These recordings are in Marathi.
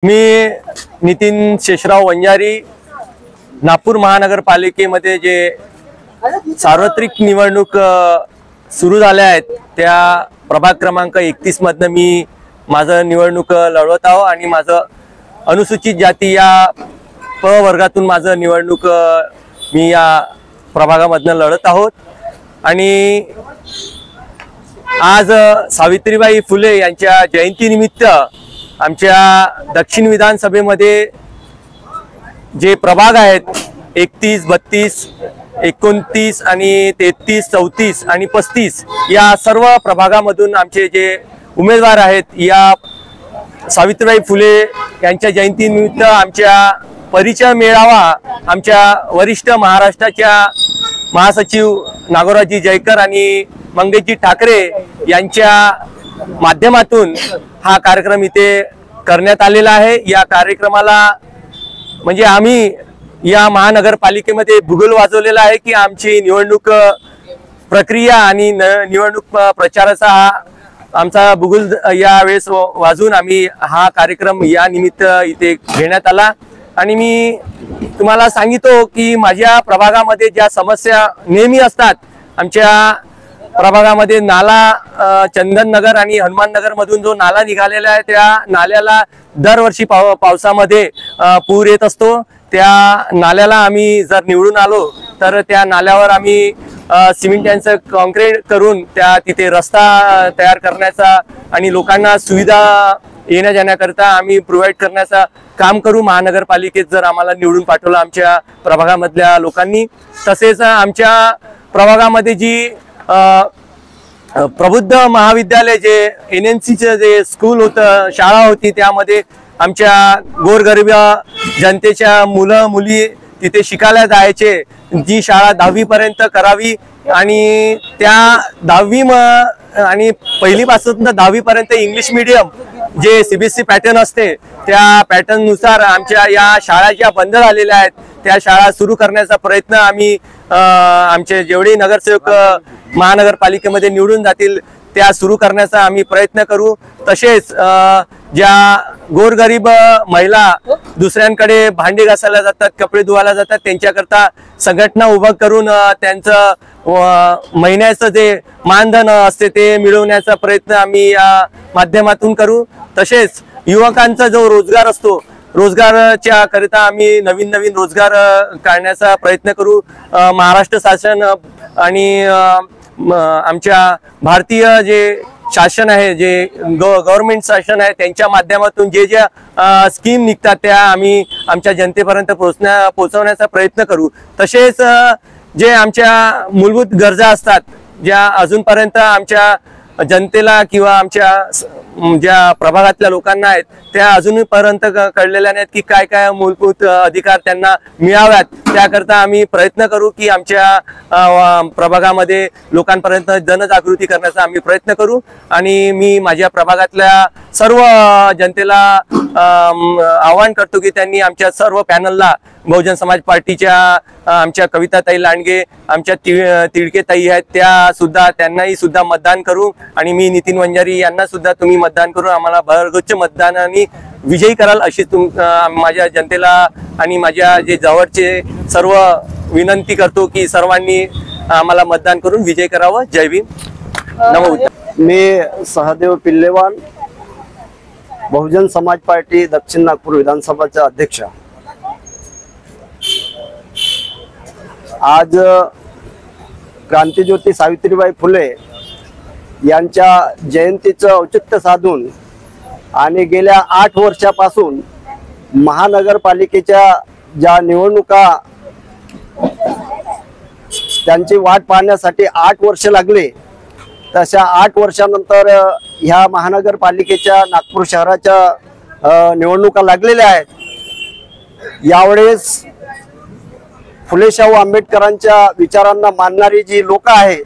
मी नितीन शेषराव वंजारी नागपूर महानगरपालिकेमध्ये जे सार्वत्रिक निवडणूक सुरू झाल्या आहेत त्या प्रभाग क्रमांक 31 मधनं मी माझं निवडणूक लढवत आहो आणि माझं अनुसूचित जाती या प वर्गातून माझं निवडणूक मी या प्रभागामधनं लढत आहोत। आणि आज सावित्रीबाई फुले यांच्या जयंतीनिमित्त आमच्या दक्षिण विधानसभेमध्ये जे प्रभाग आहेत 31, 32, 29 आणि 33, 34 आणि 35 या सर्व प्रभागामधून आमचे जे उमेदवार आहेत या सावित्रीबाई फुले यांच्या जयंतीनिमित्त आमच्या परिचय मेळावा आमच्या वरिष्ठ महाराष्ट्राच्या महासचिव नागोरावजी जयकर आणि मंगेशजी ठाकरे यांच्या माध्यमातून हा कार्यक्रम इथे करण्यात आलेला आहे। या कार्यक्रमाला म्हणजे आम्ही या महानगरपालिकेमध्ये भूगोल वाजवलेला आहे की आमची निवडणूक प्रक्रिया आणि निवडणूक प्रचाराचा हा आमचा भूगोल या वेळेस वाजून आम्ही हा कार्यक्रम या निमित्त इथे घेण्यात आला। आणि मी तुम्हाला सांगितो की माझ्या प्रभागामध्ये ज्या समस्या नेहमी असतात, आमच्या प्रभागामध्ये नाला चंदननगर आणि हनुमाननगर मधून जो नाला निघालेला आहे त्या नाल्याला दरवर्षी पावसामध्ये पूर येत असतो। त्या नाल्याला आम्ही जर निवडून आलो तर त्या नाल्यावर आम्ही सिमेंटचं कॉन्क्रीट करून त्या तिथे रस्ता तयार करण्याचा आणि लोकांना सुविधा येण्या जाण्याकरता आम्ही प्रोव्हाइड करण्याचा काम करू महानगरपालिकेत जर आम्हाला निवडून पाठवलं आमच्या प्रभागामधल्या लोकांनी। तसेच आमच्या प्रभागामध्ये जी प्रबुद्ध महाविद्यालय जे NNCचं जे स्कूल होतं, शाळा होती, त्यामध्ये आमच्या गोरगरीब जनतेच्या मुलं मुली तिथे शिकायला जायचे। जी शाळा 10वी पर्यंत करावी आणि त्या 10वी आणि पहिलीपासून 10वी पर्यंत इंग्लिश मीडियम जे CBSE पॅटर्न असते त्या पॅटर्न नुसार आमच्या या शाळा ज्या बंद झालेल्या आहेत त्या शाळा सुरू करण्याचा प्रयत्न आम्ही आमचे जेवढे नगरसेवक महानगरपालिकेमध्ये निवडून जातील त्या सुरू करण्याचा आम्ही प्रयत्न करू। तसेच ज्या गोरगरीब महिला दुसऱ्यांकडे भांडी घासायला जातात, कपडे धुवायला जातात, त्यांच्याकरता संघटना उभा करून त्यांचं महिन्याचं जे मानधन असते ते मिळवण्याचा प्रयत्न आम्ही या माध्यमातून करू। तसेच युवकांचा जो रोजगार असतो, रोजगाराच्या करिता आम्ही नवीन नवीन रोजगार काढण्याचा प्रयत्न करू। महाराष्ट्र शासन आणि आमच्या भारतीय जे शासन आहे, जे गव्हर्नमेंट शासन आहे, त्यांच्या माध्यमातून जे ज्या स्कीम निघतात त्या आम्ही आमच्या जनतेपर्यंत पोहोचवण्याचा प्रयत्न करू। तसेच जे आमच्या मूलभूत गरजा असतात ज्या अजूनपर्यंत आमच्या जनतेला किंवा आमच्या ज्या प्रभागातल्या लोकांना आहेत त्या अजूनपर्यंत कळलेल्या नाहीत की काय काय मूलभूत अधिकार त्यांना मिळाव्यात, त्याकरता आम्ही प्रयत्न करू की आमच्या प्रभागामध्ये लोकांपर्यंत जनजागृती करण्याचा आम्ही प्रयत्न करू। आणि मी माझ्या प्रभागातल्या सर्व जनतेला आवाहन करतो की त्यांनी आमच्या सर्व पॅनलला बहुजन समाज पार्टीच्या आमच्या कविताताई लांडगे, आमच्या तिडके ताई आहेत, त्या सुद्धा त्यांनाही सुद्धा मतदान करू। आणि मी नितीन वंजारी यांना सुद्धा तुम्ही मतदान करून आम्हाला भरगच्च मतदानाने विजयी कराल अशी माझ्या जनतेला आणि माझ्या जे जवळचे सर्व विनंती करतो की सर्वांनी आम्हाला मतदान करून विजय करावं। जय भीम, नमो बुद्धाय। मी सहदेव पिल्लेवाल, बहुजन समाज पार्टी दक्षिण नागपूर विधानसभाचा अध्यक्ष। आज क्रांतिज्योती सावित्रीबाई फुले यांच्या जयंतीचं औचित्य साधून आणि गेल्या 8 वर्षापासून महानगरपालिकेच्या ज्या निवडणुका त्यांची वाट पाहण्यासाठी 8 वर्ष लागले, तशा 8 वर्षानंतर ह्या महानगरपालिकेच्या नागपूर शहराच्या निवडणुका लागलेल्या आहेत। यावेळेस फुलेशाहू आंबेडकरांच्या विचारांना मानणारी जी लोक आहेत,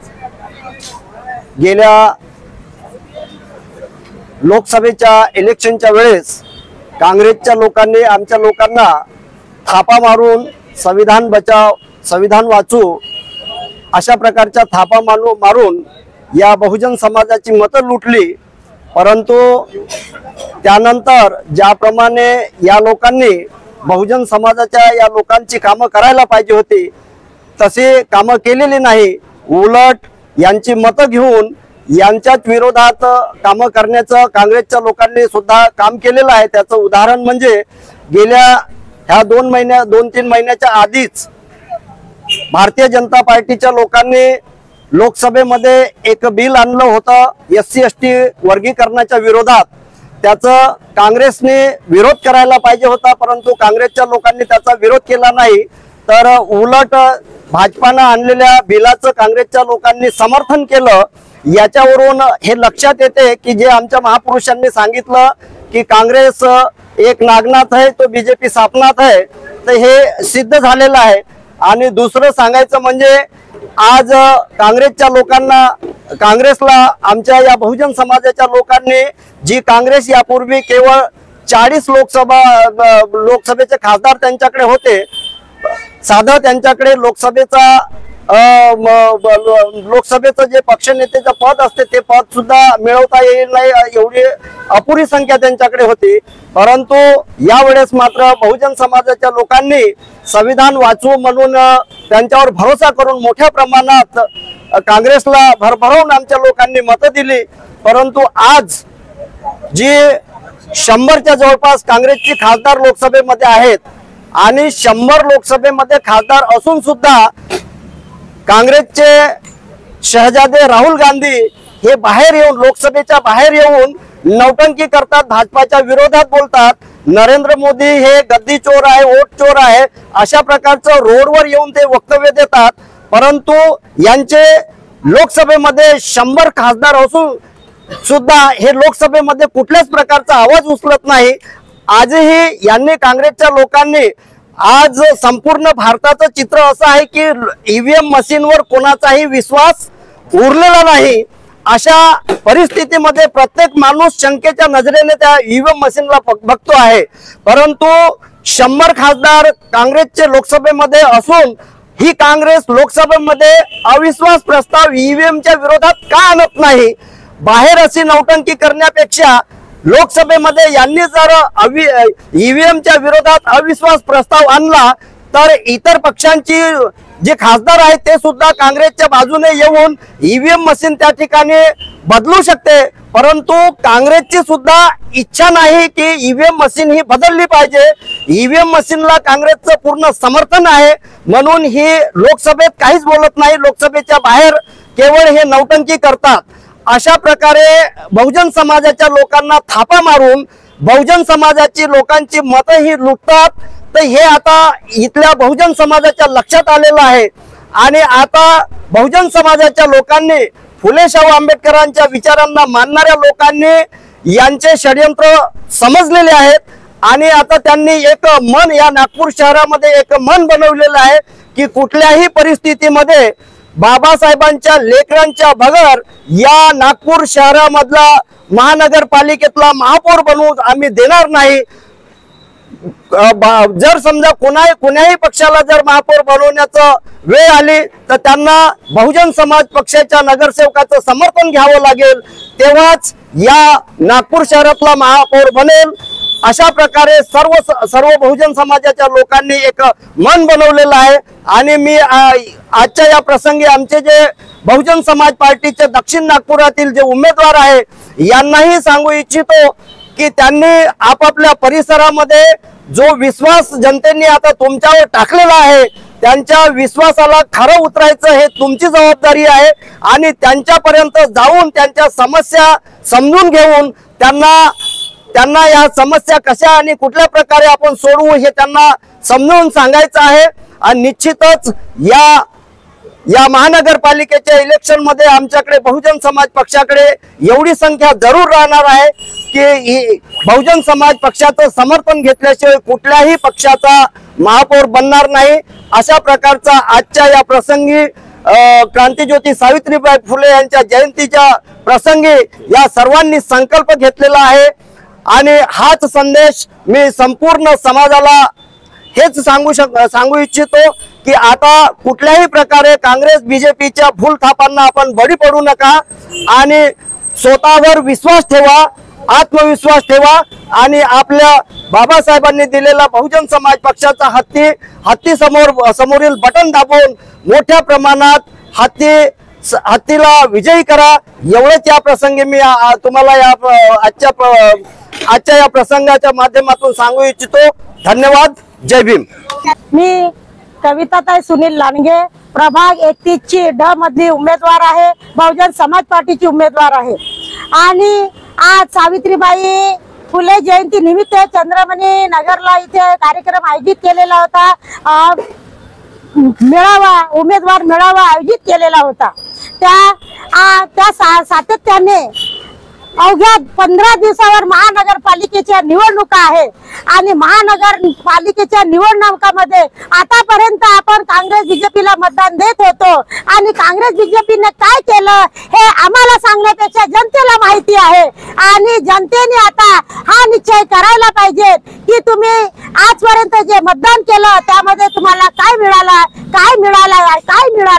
गेल्या लोकसभेच्या इलेक्शनच्या वेळेस काँग्रेसच्या लोकांनी आमच्या लोकांना थापा मारून संविधान बचाव संविधान वाचू अशा प्रकारच्या थापा मारून या बहुजन समाजाची मतं लुटली परंतु त्यानंतर ज्याप्रमाणे या लोकांनी बहुजन समाजाच्या या लोकांची कामं करायला पाहिजे होती तशी कामं केलेली नाही, उलट यांची मतं घेऊन यांच्याच विरोधात कामं करण्याचं काँग्रेसच्या लोकांनी सुद्धा काम केलेलं आहे। त्याचं उदाहरण म्हणजे गेल्या ह्या 2-3 महिन्याच्या आधीच भारतीय जनता पार्टीच्या लोकांनी लोकसभेमध्ये एक बिल आणलं होतं SC/ST वर्गीकरणाच्या विरोधात। त्याचं काँग्रेसने विरोध करायला पाहिजे होता, परंतु काँग्रेसच्या लोकांनी त्याचा विरोध केला नाही, तर उलट भाजपानं आणलेल्या बिलाचं काँग्रेसच्या लोकांनी समर्थन केलं। याच्यावरून हे लक्षात येते की जे आमच्या महापुरुषांनी सांगितलं की काँग्रेस एक नागनाथ आहे तो बीजेपी सापनाथ आहे, तर हे सिद्ध झालेलं आहे। आणि दुसरं सांगायचं म्हणजे आज काँग्रेसच्या लोकांना काँग्रेसला आमच्या या बहुजन समाजाच्या लोकांनी जी काँग्रेस यापूर्वी केवळ 40 लोकसभेचे खासदार त्यांच्याकडे होते, साधं त्यांच्याकडे लोकसभेचं जे पक्षनेतेचं पद असते ते पद सुद्धा मिळवता येईल नाही एवढी अपुरी संख्या त्यांच्याकडे होती। परंतु यावेळेस मात्र बहुजन समाजाच्या लोकांनी संविधान वाचवू म्हणून त्यांच्यावर भरोसा करून मोठ्या प्रमाणात काँग्रेसला भरभरून आमच्या लोकांनी मतं दिली। परंतु आज जी 100च्या जवळपास काँग्रेसची खासदार लोकसभेमध्ये आहेत आणि 100 लोकसभेमध्ये खासदार असून सुद्धा काँग्रेसचे शहजादे राहुल गांधी हे बाहेर येऊन लोकसभेच्या बाहेर येऊन नौटंकी करतात, भाजपाच्या विरोधात बोलतात, नरेंद्र मोदी हे गद्दी चोर आहे, वोट चोर आहे, अशा प्रकारचं रोडवर येऊन ते वक्तव्य देतात। परंतु यांचे लोकसभेमध्ये 100 खासदार असून सुद्धा हे लोकसभेमध्ये कुठल्याच प्रकारचा आवाज उचलत नाही। आजही यांनी काँग्रेसच्या लोकांनी आज संपूर्ण भारताचं चित्र असं आहे की EVM मशीनवर कोणाचाही विश्वास उरलेला नाही। अशा परिस्थितीमध्ये प्रत्येक माणूस शंकेच्या नजरेने त्या EVM मशीनला बघतो आहे। परंतु 100 खासदार काँग्रेसचे लोकसभेमध्ये असून ही काँग्रेस लोकसभेमध्ये अविश्वास प्रस्ताव EVMच्या विरोधात का आणत नाही? बाहेर अशी नौटंकी करण्यापेक्षा लोकसभेमध्ये यांनी जर EVMच्या विरोधात अविश्वास प्रस्ताव आणला तर इतर पक्षांची जे खासदार आहेत ते सुद्धा काँग्रेसच्या बाजूने येऊन EVM मशीन त्या ठिकाणी बदलू शकते। परंतु काँग्रेसची सुद्धा इच्छा नाही की EVM मशीन ही बदलली पाहिजे। EVM मशीनला काँग्रेसचं पूर्ण समर्थन आहे, म्हणून ही लोकसभेत काहीच बोलत नाही, लोकसभेच्या बाहेर केवळ हे नौटंकी करतात। अशा प्रकारे बहुजन समाजाच्या लोकांना थापा मारून बहुजन समाजाची लोकांची मतं ही लुटतात। तर हे आता इथल्या बहुजन समाजाच्या लक्षात आलेलं आहे आणि आता बहुजन समाजाच्या लोकांनी फुले शाहू आंबेडकरांच्या विचारांना मानणाऱ्या लोकांनी यांचे षडयंत्र समजलेले आहेत आणि आता त्यांनी एक मन या नागपूर शहरामध्ये एक मन बनवलेलं आहे की कुठल्याही परिस्थितीमध्ये बाबासाहेबांच्या लेकरांच्या बगर या नागपूर शहरामधला महानगरपालिकेतला महापौर बनवून आम्ही देणार नाही। जर समजा कोणाही पक्षाला जर महापौर बनवण्याचं वेळ आली तर त्यांना बहुजन समाज पक्षाच्या नगरसेवकाचं समर्थन घ्यावं लागेल, तेव्हाच या नागपूर शहरातला महापौर बनेल। अशा प्रकारे सर्व बहुजन समाजाच्या लोकांनी एक मन बनवलेलं आहे आणि मी आजच्या या प्रसंगी आमचे जे बहुजन समाज पार्टीचे दक्षिण नागपुरातील जे उमेदवार आहे यांनाही सांगू इच्छितो की त्यांनी आपापल्या परिसरामध्ये जो विश्वास जनतेने आता तुमच्यावर टाकलेला आहे त्यांच्या विश्वासाला खरं उतरायचं हे तुमची जबाबदारी आहे आणि त्यांच्यापर्यंत जाऊन त्यांच्या समस्या समजून घेऊन त्यांना या समस्या कशा आणि कुठल्या प्रकारे आपण सोडवू हे त्यांना समजावून सांगायचं आहे। आणि निश्चितच या महानगरपालिकेच्या इलेक्शन मध्ये आमच्याकडे बहुजन समाज पक्षाकडे एवढी संख्या जरूर राहणार आहे की बहुजन समाज पक्षाचं समर्थन घेतल्याशिवाय कुठल्याही पक्षाचा महापौर बनणार नाही। अशा प्रकारचा आजच्या या प्रसंगी क्रांतिज्योती सावित्रीबाई फुले यांच्या जयंतीच्या प्रसंगी या सर्वांनी संकल्प घेतलेला आहे आणि हाच संदेश मी संपूर्ण समाजाला हेच सांगू इच्छितो की आता कुठल्याही प्रकारे काँग्रेस बीजेपीच्या भूल थापांना आपण बळी पडू नका आणि स्वतःवर विश्वास ठेवा, आत्मविश्वास ठेवा आणि आपल्या बाबासाहेबांनी दिलेला बहुजन समाज पक्षाचा हत्ती समोरील बटन दाबून मोठ्या प्रमाणात हत्तीला विजयी करा, एवढेच या प्रसंगी मी तुम्हाला आजच्या या प्रसंगाच्या माध्यमातून सांगू इच्छितो. धन्यवाद. जय भीम. मी कविताताई सुनील लांडगे, प्रभाग 31 ची ड मधली उमेदवार आहे, बहुजन समाज पार्टीची उमेदवार आहे. आणि आज सावित्रीबाई फुले जयंती निमित्त चंद्रमणी नगरला इथे कार्यक्रम आयोजित केलेला होता. मेळावा, उमेदवार मेळावा आयोजित केलेला होता. त्या सातत्याने अवघ्या 15 दिवसावर महानगरपालिकेच्या निवडणुका आहे आणि महानगरपालिकेच्या निवडणुकांमध्ये आतापर्यंत आपण काँग्रेस बीजेपीला मतदान देत होतो आणि काँग्रेस बीजेपीने काय केलं हे आम्हाला सांगण्यापेक्षा जनतेला माहिती आहे. आणि जनतेने आता हा निश्चय करायला पाहिजे की तुम्ही आजपर्यंत जे मतदान केलं त्यामध्ये तुम्हाला काय मिळालं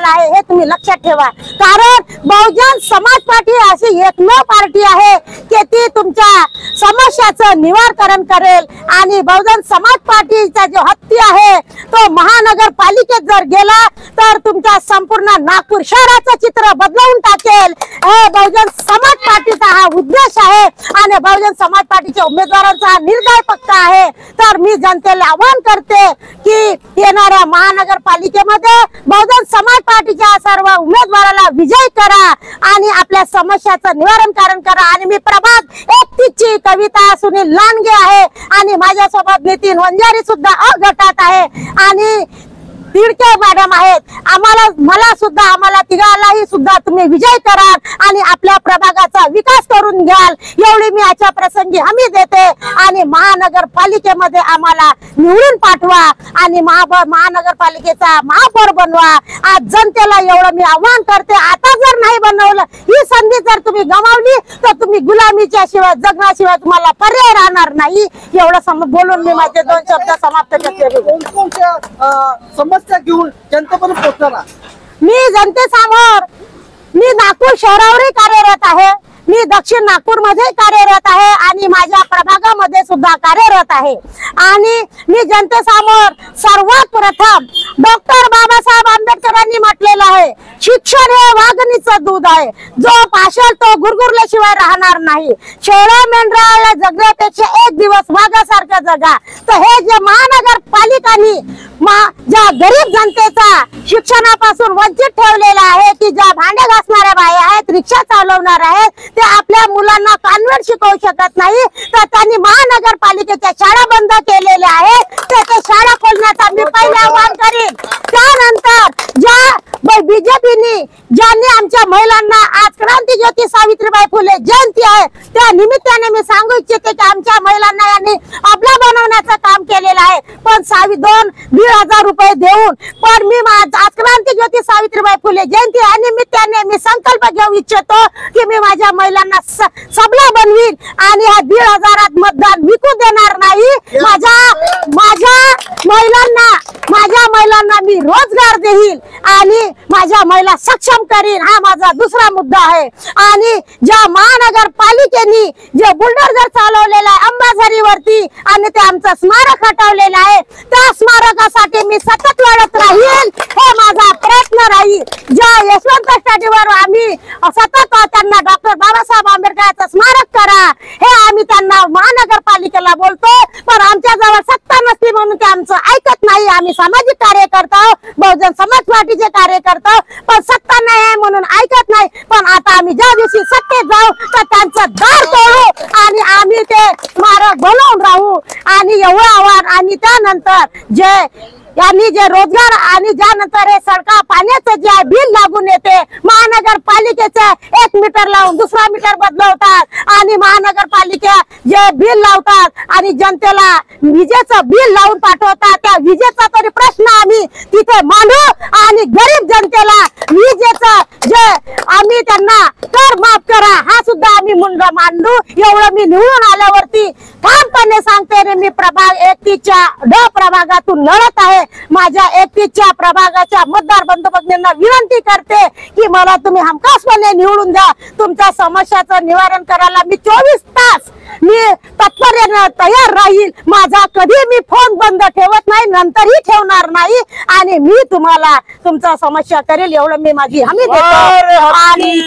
आहे हे तुम्ही लक्षात ठेवा. कारण बहुजन समाज पार्टी अशी एकमेव पार्टी आहे की ती तुमच्या समस्याचं निवारण करेल. आणि बहुजन समाज पार्टीचा जो हत्ती आहे तो महानगरपालिकेत जर गेला तर तुमच्या संपूर्ण नागपूर शहराचं चित्र बदलवून टाकेल. हे बहुजन समाज पार्टीचा हा उद्देश आहे आणि बहुजन समाज पार्टीच्या उमेदवारांचा निर्णय पक्का आहे. तर मी जनतेला आवाहन करते की येणाऱ्या महानगरपालिकेमध्ये बहुजन समाज पार्टीच्या सर्व उमेदवाराला विजय करा आणि आपल्या समस्याचं निवारण करा. आणि मी प्रभाग 31 ची कविता सुनील लांडगे आहे आणि माझ्यासोबत नितीन वंजारी सुद्धा अ गटात आहे आणि तिडके मॅडम आहेत. आम्हाला तिघालाही सुद्धा तुम्ही विजय कराल आणि आपल्या प्रभागाचा विकास करून घ्याल एवढी मी आजच्या प्रसंगी हमी देते. आणि महानगरपालिकेमध्ये आम्हाला निवडून पाठवा आणि महानगरपालिकेचा महापौर बनवा. आज जनतेला एवढं मी आवाहन करते. आता जर नाही बनवलं, ही संधी जर तुम्ही गमावली तर तुम्ही गुलामीच्या शिवाय जगण्याशिवाय तुम्हाला पर्याय राहणार नाही. एवढं बोलून मी माझे 2 शब्द समाप्त करते. घेऊन जनतेपर्यंत पोहोचणार. मी जनतेसमोर मी नागपूर शहरावरही कार्यरत आहे, मी दक्षिण नागपूर मध्ये कार्यरत आहे आणि माझ्या प्रभागामध्ये सुद्धा कार्यरत आहे. आणि मी जनतेसमोर सर्वात प्रथम डॉक्टर बाबासाहेब आंबेडकरांनी म्हटलेलं आहे, शिक्षण हे वाघिणीचं दूध आहे, जो पाशल तो गुरगुरल्याशिवाय राहणार नाही. शेळ्या मेंढराला जगण्यापेक्षा एक दिवस वाघासारखं जगा. तर हे जे महानगरपालिकांनी ज्या गरीब जनतेचा शिक्षणापासून वंचित ठेवलेला आहे, की ज्या भांडे घासणाऱ्या बाया आहेत, रिक्षा चालवणार आहेत, ते आपल्या मुलांना कॉन्व्हेंट शिकवू शकत नाही, तर त्यांनी महानगरपालिकेच्या शाळा बंद केलेल्या आहेत. ते शाळा खोलण्याचा मी पहिले आवाहन करीन. त्यानंतर ज्या बीजेपीनी ज्यांनी आमच्या महिलांना आज क्रांतीज्योती सावित्रीबाई फुले जयंती आहे त्या निमित्ताने मी सांगू इच्छिते की आमच्या महिलांना यांनी अबला बनवण्याचं काम केलेलं आहे. पण 2,500 रुपये देऊन पण मी आज क्रांतीज्योती सावित्रीबाई फुले जयंती या निमित्ताने मी संकल्प घेऊ इच्छितो की मी माझ्या महिलांना सबला बनवीन आणि ह्या 1,500 मतदान विकू देणार नाही. माझ्या महिलांना मी रोजगार देईल आणि माझ्या महिला सक्षम करीन. हा माझा दुसरा मुद्दा आहे. आणि ज्या महानगरपालिकेने जे बुलडोझर चालवलेला आहे अंबाझरीवरती आणि ते आमचं स्मारक हटवलेलं आहे, त्या स्मारकासाठी मी सतत लढत राहील. हे माझा प्रयत्न राहील. ज्या यशवंत स्टॅच्यूवर आम्ही सतत त्यांना डॉक्टर बाबासाहेब आंबेडकरांचं स्मारक करा हे आम्ही त्यांना महानगरपालिकेला बोलतो, पण आमच्या जवळ सत्ता नसली म्हणून ते आमचं ऐकत नाही. आम्ही सामाजिक कार्य करतो, बहुजन समाज पार्टीचे कार्य करतो, पण सत्ता नाही आहे म्हणून ऐकत नाही. पण आता आम्ही ज्या दिवशी सत्तेत जाऊ तर त्यांचं दार तोडू आणि आम्ही ते स्मारक बनवून राहू. आणि एवढं आव्हान. आणि त्यानंतर यांनी जे रोजगार आणि ज्यानंतर हे सडका पाण्याचं जे बिल लागून येते, महानगरपालिकेचं 1 मीटर लावून दुसरा मीटर बदलवतात आणि महानगरपालिका जे बिल लावतात आणि जनतेला विजेचं बिल लावून पाठवतात. त्या विजेचा तरी प्रश्न आम्ही तिथे मांडू आणि गरीब जनतेला विजेचं जे आम्ही त्यांना कर माफ करा हा सुद्धा आम्ही मुद्दा मांडू. एवढं मी निवडून आल्यावरती ठामपणे सांगते रे, मी प्रभाग 31 च्या ड प्रभागातून लढत आहे माझ्या 31च्या प्रभागाच्या मतदार बंधू भगिनींना विनंती करते की मला तुम्ही हमखासपणे निवडून द्या. तुमच्या समस्याचं निवारण करायला मी 24 तास मी तत्परेने तयार राहील. माझा कधी मी फोन बंद ठेवत नाही, नंतरही ठेवणार नाही आणि मी तुम्हाला तुमचा समस्या करेल एवढं मी माझी हमी देतो. आणि